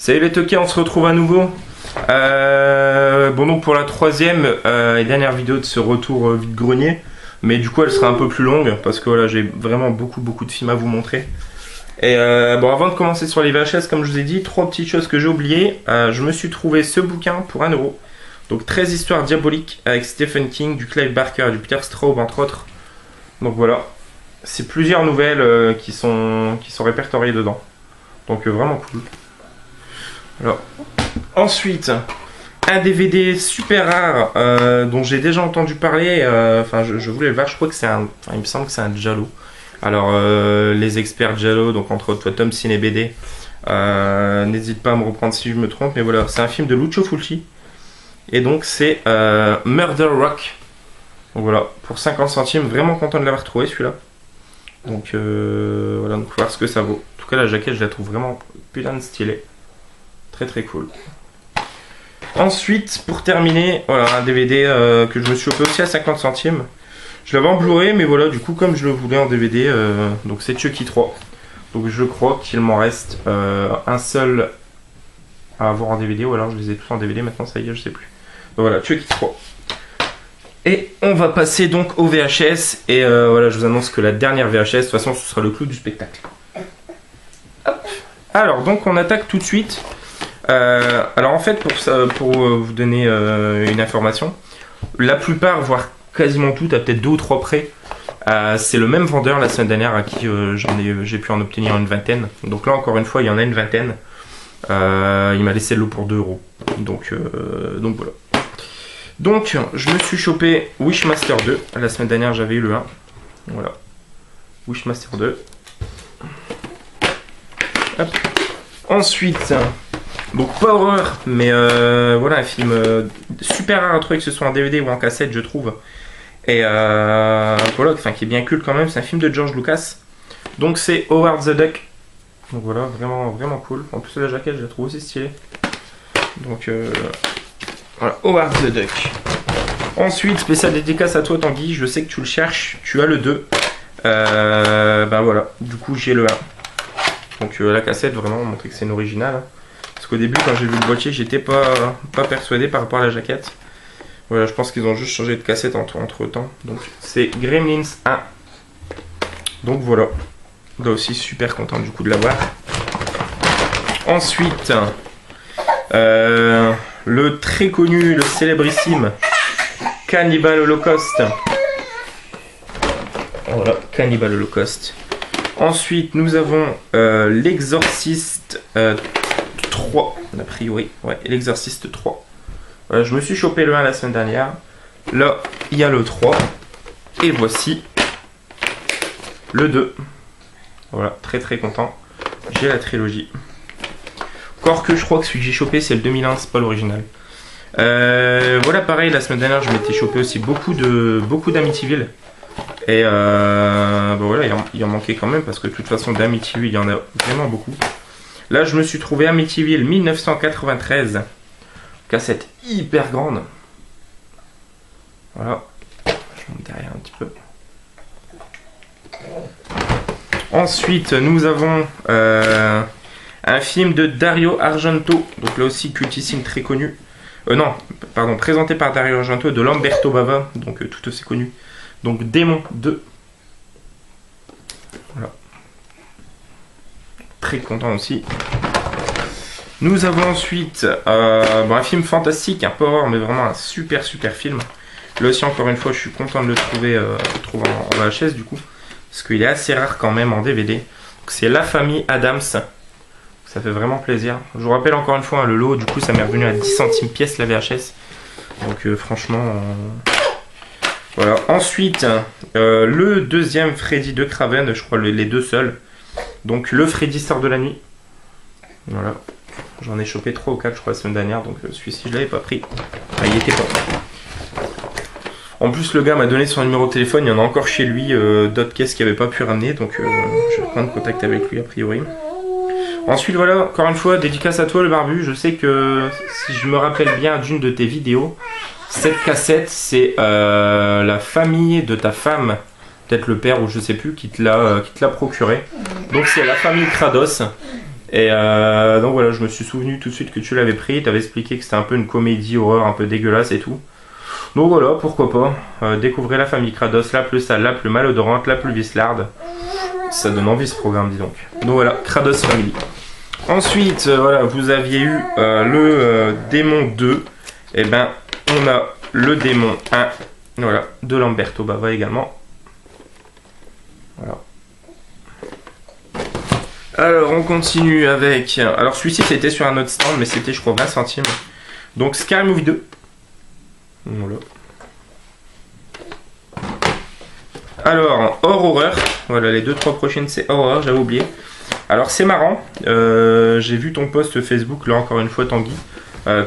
Salut les toqués, on se retrouve à nouveau. Bon, donc pour la troisième et dernière vidéo de ce retour vide-grenier. Mais du coup elle sera un peu plus longue parce que voilà, j'ai vraiment beaucoup de films à vous montrer. Et bon, avant de commencer sur les VHS, comme je vous ai dit, 3 petites choses que j'ai oubliées. Je me suis trouvé ce bouquin pour 1 €. Donc 13 histoires diaboliques avec Stephen King, du Clive Barker, du Peter Straub entre autres. Donc voilà, c'est plusieurs nouvelles qui sont répertoriées dedans. Donc vraiment cool. Alors, ensuite, un DVD super rare dont j'ai déjà entendu parler. Enfin, je voulais le voir. Je crois que c'est un. Enfin, il me semble que c'est un Giallo. Alors, les experts Giallo, donc entre autres Tom Ciné BD, n'hésite pas à me reprendre si je me trompe. Mais voilà, c'est un film de Lucio Fulci. Et donc, c'est Murder Rock. Donc voilà, pour 50 centimes, vraiment content de l'avoir trouvé celui-là. Donc voilà, donc voir ce que ça vaut. En tout cas, la jaquette, je la trouve vraiment putain de stylée. Très cool. Ensuite, pour terminer, voilà un DVD que je me suis chopé aussi à 50 centimes. Je l'avais en Blu-ray, mais voilà, du coup, comme je le voulais en DVD, donc c'est Chucky 3. Donc je crois qu'il m'en reste un seul à avoir en DVD, ou alors je les ai tous en DVD maintenant, ça y est, je sais plus. Donc voilà, Chucky 3. Et on va passer donc au VHS. Et voilà, je vous annonce que la dernière VHS, de toute façon, ce sera le clou du spectacle. Hop. Alors, donc on attaque tout de suite. Alors en fait, pour vous donner une information, la plupart, voire quasiment toutes, à peut-être 2 ou 3 près, c'est le même vendeur la semaine dernière à qui j'ai pu en obtenir une vingtaine. Donc là, encore une fois, il y en a une vingtaine. Il m'a laissé le lot pour 2 €. Donc voilà. Donc, je me suis chopé Wishmaster 2. La semaine dernière, j'avais eu le 1. Voilà. Wishmaster 2. Hop. Ensuite, donc pas horreur, mais voilà un film super rare à trouver, que ce soit en DVD ou en cassette, je trouve. Et voilà, enfin qui est bien culte quand même. C'est un film de George Lucas. Donc c'est Howard the Duck. Donc voilà, vraiment cool. En plus la jaquette, je la trouve aussi stylée. Donc voilà, Howard the Duck. Ensuite, spécial dédicace à toi Tanguy, je sais que tu le cherches, tu as le 2. Ben voilà, du coup j'ai le 1. Donc la cassette, vraiment, montrer que c'est une originale. Parce qu'au début, quand j'ai vu le boîtier, j'étais pas persuadé par rapport à la jaquette. Voilà, je pense qu'ils ont juste changé de cassette entre temps. Donc c'est Gremlins 1. Donc voilà. Là aussi, super content du coup de l'avoir. Ensuite, le très connu, le célébrissime Cannibal Holocaust. Voilà, Cannibal Holocaust. Ensuite, nous avons l'Exorciste 3, a priori. Ouais, l'Exorciste 3. Voilà, je me suis chopé le 1 la semaine dernière. Là, il y a le 3. Et voici le 2. Voilà, très content. J'ai la trilogie. Encore que je crois que celui que j'ai chopé, c'est le 2001, c'est pas l'original. Voilà, pareil, la semaine dernière, je m'étais chopé aussi beaucoup d'Amityville. Et ben voilà, il en manquait quand même parce que de toute façon d'Amityville il y en a vraiment beaucoup. Là je me suis trouvé Amityville 1993, cassette hyper grande. Voilà, je monte derrière un petit peu. Ensuite nous avons un film de Dario Argento, donc là aussi cultissime, très connu. Non, pardon, présenté par Dario Argento, de Lamberto Bava, donc tout aussi connu. Donc Démon 2. Voilà. Très content aussi. Nous avons ensuite un film fantastique, un peu horreur, mais vraiment un super film. Là aussi, encore une fois, je suis content de le trouver en VHS du coup. Parce qu'il est assez rare quand même en DVD. C'est La Famille Adams. Ça fait vraiment plaisir. Je vous rappelle encore une fois, le lot, du coup, ça m'est revenu à 10 centimes pièce la VHS. Donc franchement... Voilà, ensuite, le deuxième Freddy de Craven, je crois les deux seuls. Donc le Freddy sort de la nuit. Voilà, j'en ai chopé 3 ou 4 je crois la semaine dernière, donc celui-ci je l'avais pas pris. Ah, il était pas. En plus le gars m'a donné son numéro de téléphone, il y en a encore chez lui d'autres caisses qu'il n'avait pas pu ramener, donc je vais prendre contact avec lui a priori. Ensuite voilà, encore une fois, dédicace à toi le barbu, je sais que si je me rappelle bien d'une de tes vidéos, cette cassette, c'est la famille de ta femme, peut-être le père ou je sais plus, qui te l'a procuré. Donc c'est la famille Krados. Et donc voilà, je me suis souvenu tout de suite que tu l'avais pris. Tu avais expliqué que c'était un peu une comédie horreur un peu dégueulasse et tout. Donc voilà, pourquoi pas. Découvrez la famille Kratos, la plus sale, la plus malodorante, la plus vicelarde. Ça donne envie ce programme, dis donc. Donc voilà, Kratos Family. Ensuite, voilà, vous aviez eu le démon 2. Et ben, on a le démon 1. Voilà, de Lamberto Bava également. Voilà. Alors, on continue avec... Alors, celui-ci, c'était sur un autre stand, mais c'était, je crois, 20 centimes. Donc, Scary Movie 2. Voilà. Alors, Horror. Voilà, les 2-3 prochaines, c'est Horror, j'avais oublié. Alors, c'est marrant. J'ai vu ton post Facebook, là, encore une fois, Tanguy.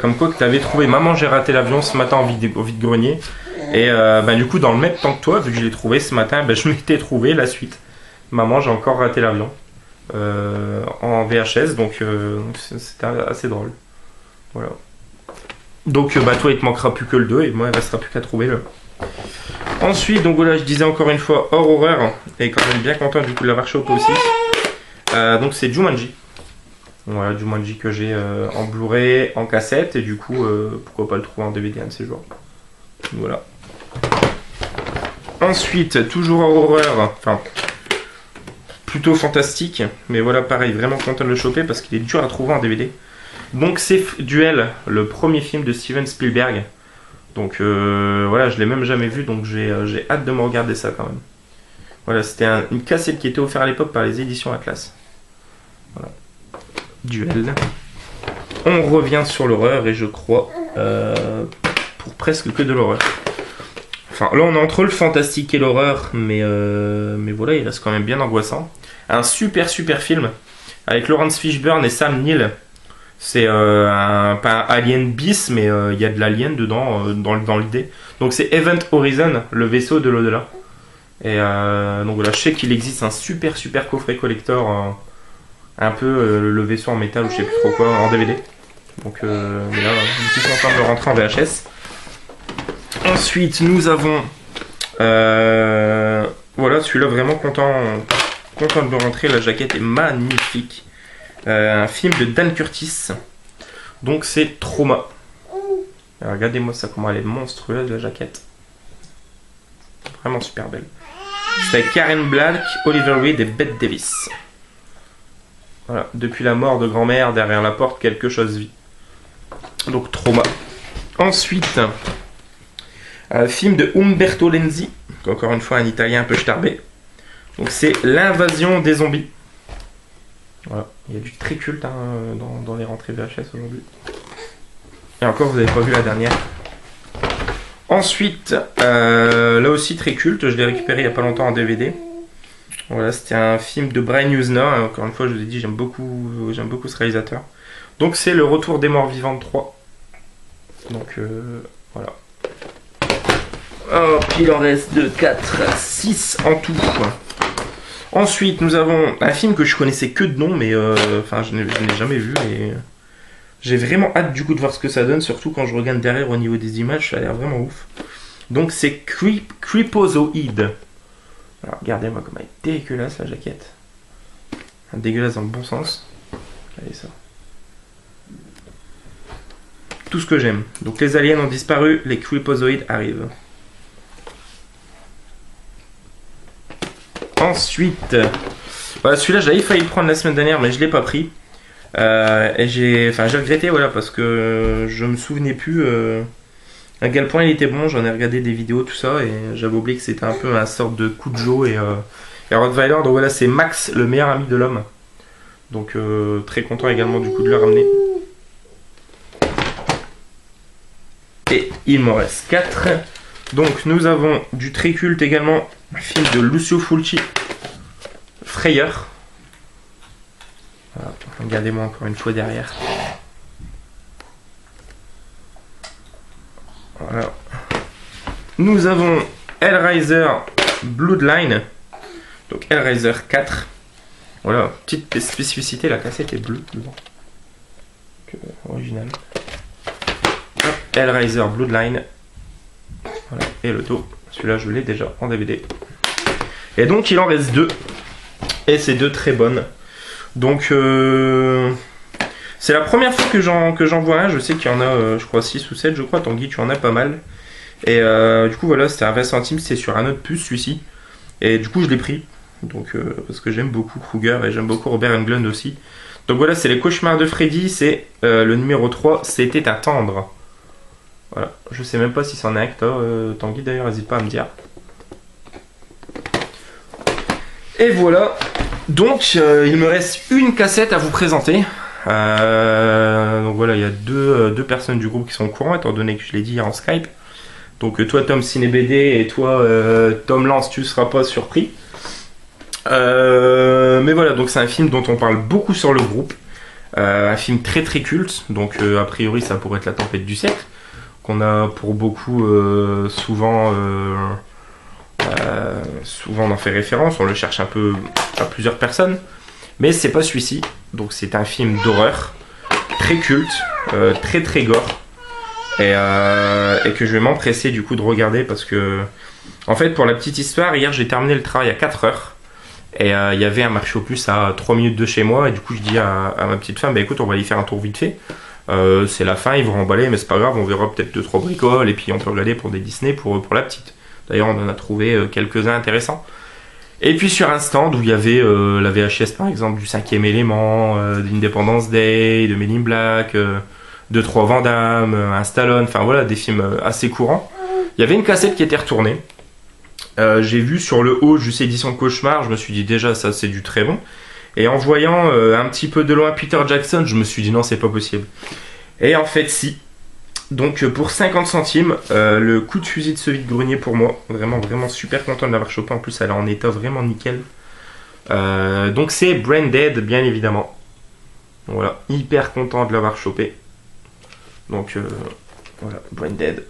Comme quoi que tu avais trouvé Maman, j'ai raté l'avion ce matin au vide-grenier. Et du coup, dans le même temps que toi, vu que je l'ai trouvé ce matin, je m'étais trouvé la suite. Maman, j'ai encore raté l'avion. En VHS, donc c'était assez drôle. Voilà. Donc toi il te manquera plus que le 2 et moi il restera plus qu'à trouver le. Ensuite, donc voilà, je disais encore une fois Horror et quand même bien content du coup de l'avoir chopé aussi. Donc c'est Jumanji. Voilà, Jumanji que j'ai en Blu-ray, en cassette et du coup pourquoi pas le trouver en DVD un de ces jours. Voilà. Ensuite, toujours Horror, enfin plutôt fantastique, mais voilà pareil, vraiment content de le choper parce qu'il est dur à trouver en DVD. Donc c'est Duel, le premier film de Steven Spielberg. Donc voilà, je l'ai même jamais vu, donc j'ai hâte de me regarder ça quand même. Voilà, c'était une cassette qui était offerte à l'époque par les éditions Atlas. Voilà. Duel. On revient sur l'horreur et je crois pour presque que de l'horreur. Enfin là on est entre le fantastique et l'horreur, mais voilà, il reste quand même bien angoissant. Un super film avec Laurence Fishburne et Sam Neill. C'est pas un Alien bis, mais il y a de l'alien dedans, dans l'idée. Donc c'est Event Horizon, le vaisseau de l'au-delà. Et donc voilà, je sais qu'il existe un super coffret collector, un peu le vaisseau en métal ou je sais plus trop quoi, en DVD. Donc mais là, je suis en train de le rentrer en VHS. Ensuite, nous avons... voilà, celui-là vraiment content de le rentrer, la jaquette est magnifique. Un film de Dan Curtis. Donc c'est Trauma. Alors, regardez-moi ça, comment elle est monstrueuse la jaquette. Vraiment super belle. C'est avec Karen Black, Oliver Reed et Bette Davis. Voilà, depuis la mort de grand-mère, derrière la porte, quelque chose vit. Donc Trauma. Ensuite, film de Umberto Lenzi. Encore une fois un italien un peu starbé. Donc c'est L'invasion des zombies. Voilà, il y a du très culte hein, dans les rentrées VHS aujourd'hui. Et encore, vous n'avez pas vu la dernière. Ensuite, là aussi très culte, je l'ai récupéré il n'y a pas longtemps en DVD. Voilà, c'était un film de Brian Usna. Encore une fois, je vous ai dit, j'aime beaucoup ce réalisateur. Donc c'est Le Retour des Morts Vivants 3. Donc voilà. Hop, il en reste 2, 4, 6 en tout. Ensuite, nous avons un film que je connaissais que de nom, mais je n'ai jamais vu et j'ai vraiment hâte du coup de voir ce que ça donne, surtout quand je regarde derrière au niveau des images, ça a l'air vraiment ouf. Donc c'est Creepozoid. Alors regardez-moi comme elle est dégueulasse la jaquette. Dégueulasse dans le bon sens. Regardez ça. Tout ce que j'aime. Donc les aliens ont disparu, les Creepozoids arrivent. Ensuite, voilà, celui-là j'avais failli le prendre la semaine dernière mais je l'ai pas pris. Et j'ai regretté voilà, parce que je me souvenais plus à quel point il était bon. J'en ai regardé des vidéos tout ça et j'avais oublié que c'était un peu un sorte de Cujo et Rottweiler. Donc voilà, c'est Max, le meilleur ami de l'homme. Donc très content également du coup de le ramener. Et il m'en reste 4. Donc nous avons du très culte également, un film de Lucio Fulci, Frayeur. Voilà, regardez-moi encore une fois derrière. Voilà. Nous avons Hellraiser Bloodline. Donc Hellraiser 4. Voilà, petite spécificité, la cassette est bleue devant. Original. Hellraiser Bloodline. Voilà, et le dos. Celui-là, je l'ai déjà en DVD. Et donc, il en reste 2. Et c'est 2 très bonnes. Donc c'est la première fois que j'en vois un. Je sais qu'il y en a, je crois 6 ou 7, je crois. Tanguy, tu en as pas mal. Et du coup voilà, c'était à 20 centimes, c'est sur un autre puce celui-ci. Et du coup je l'ai pris. Donc parce que j'aime beaucoup Kruger et j'aime beaucoup Robert Englund aussi. Donc voilà, c'est les cauchemars de Freddy, c'est le numéro 3, c'était un tendre. Voilà, je sais même pas si c'en est un que t'as, Tanguy d'ailleurs, n'hésite pas à me dire. Et voilà, donc il me reste une cassette à vous présenter. Donc voilà, il y a deux personnes du groupe qui sont au courant, étant donné que je l'ai dit hier en Skype. Donc toi Tom CinéBD et toi Tom Lance, tu seras pas surpris. Mais voilà, donc c'est un film dont on parle beaucoup sur le groupe. Un film très très culte, donc a priori ça pourrait être La Tempête du siècle, qu'on a pour beaucoup souvent on en fait référence, on le cherche un peu à plusieurs personnes, mais c'est pas celui-ci, donc c'est un film d'horreur très culte, très très gore, et que je vais m'empresser du coup de regarder parce que, en fait, pour la petite histoire, hier j'ai terminé le travail à 4 heures. Et il y avait un marché aux puces à 3 minutes de chez moi. Et du coup, je dis à ma petite femme, bah écoute, on va y faire un tour vite fait. C'est la fin, ils vont remballer, mais c'est pas grave, on verra peut-être 2-3 bricoles. Et puis on peut regarder pour des Disney pour la petite. D'ailleurs, on en a trouvé quelques-uns intéressants. Et puis sur un stand où il y avait la VHS par exemple du 5e élément, d'Independence Day, de Men in Black, de 3 Van Damme, un Stallone, enfin voilà, des films assez courants. Il y avait une cassette qui était retournée. J'ai vu sur le haut juste édition Cauchemar, je me suis dit déjà ça c'est du très bon. Et en voyant un petit peu de loin Peter Jackson, je me suis dit non, c'est pas possible. Et en fait si. Donc pour 50 centimes, le coup de fusil de ce vide-grenier pour moi. Vraiment vraiment super content de l'avoir chopé, en plus elle est en état vraiment nickel. Donc c'est Brain Dead bien évidemment. Donc, voilà, hyper content de l'avoir chopé. Donc voilà, Brain Dead.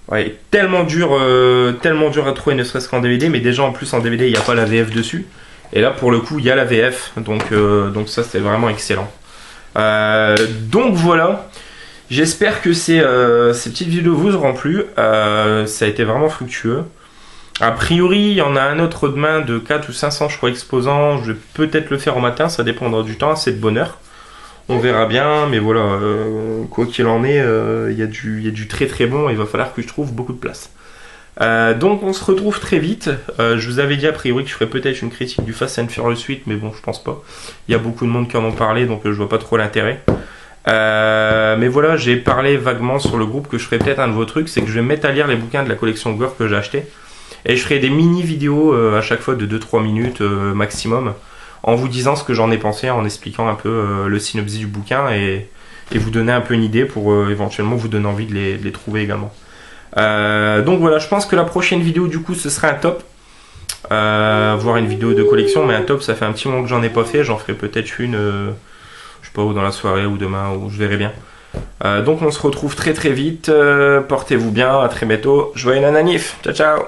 Ouais, tellement dur à trouver, ne serait-ce qu'en DVD, mais déjà en plus en DVD il n'y a pas la VF dessus. Et là pour le coup il y a la VF, donc ça c'est vraiment excellent. Donc voilà, j'espère que ces petites vidéos vous auront plu. Ça a été vraiment fructueux. A priori il y en a un autre demain de 4 ou 500 je crois exposants. Je vais peut-être le faire au matin, ça dépendra du temps, c'est de bonheur. On verra bien, mais voilà, quoi qu'il en est, il y a du très très bon, et il va falloir que je trouve beaucoup de place. Donc on se retrouve très vite. Je vous avais dit a priori que je ferais peut-être une critique du Fast and Furious 8, mais bon, je pense pas. Il y a beaucoup de monde qui en ont parlé, donc je vois pas trop l'intérêt. Mais voilà, j'ai parlé vaguement sur le groupe que je ferais peut-être un de vos trucs, c'est que je vais me mettre à lire les bouquins de la collection Gore que j'ai acheté. Et je ferai des mini-vidéos à chaque fois de 2-3 minutes maximum, en vous disant ce que j'en ai pensé, en expliquant un peu le synopsis du bouquin et vous donner un peu une idée pour éventuellement vous donner envie de les trouver également. Donc voilà, je pense que la prochaine vidéo du coup ce sera un top, voire une vidéo de collection, mais un top ça fait un petit moment que j'en ai pas fait, j'en ferai peut-être une, je sais pas, ou dans la soirée ou demain, ou je verrai bien. Donc on se retrouve très très vite, portez-vous bien, à très bientôt, joyeux nananif, ciao ciao.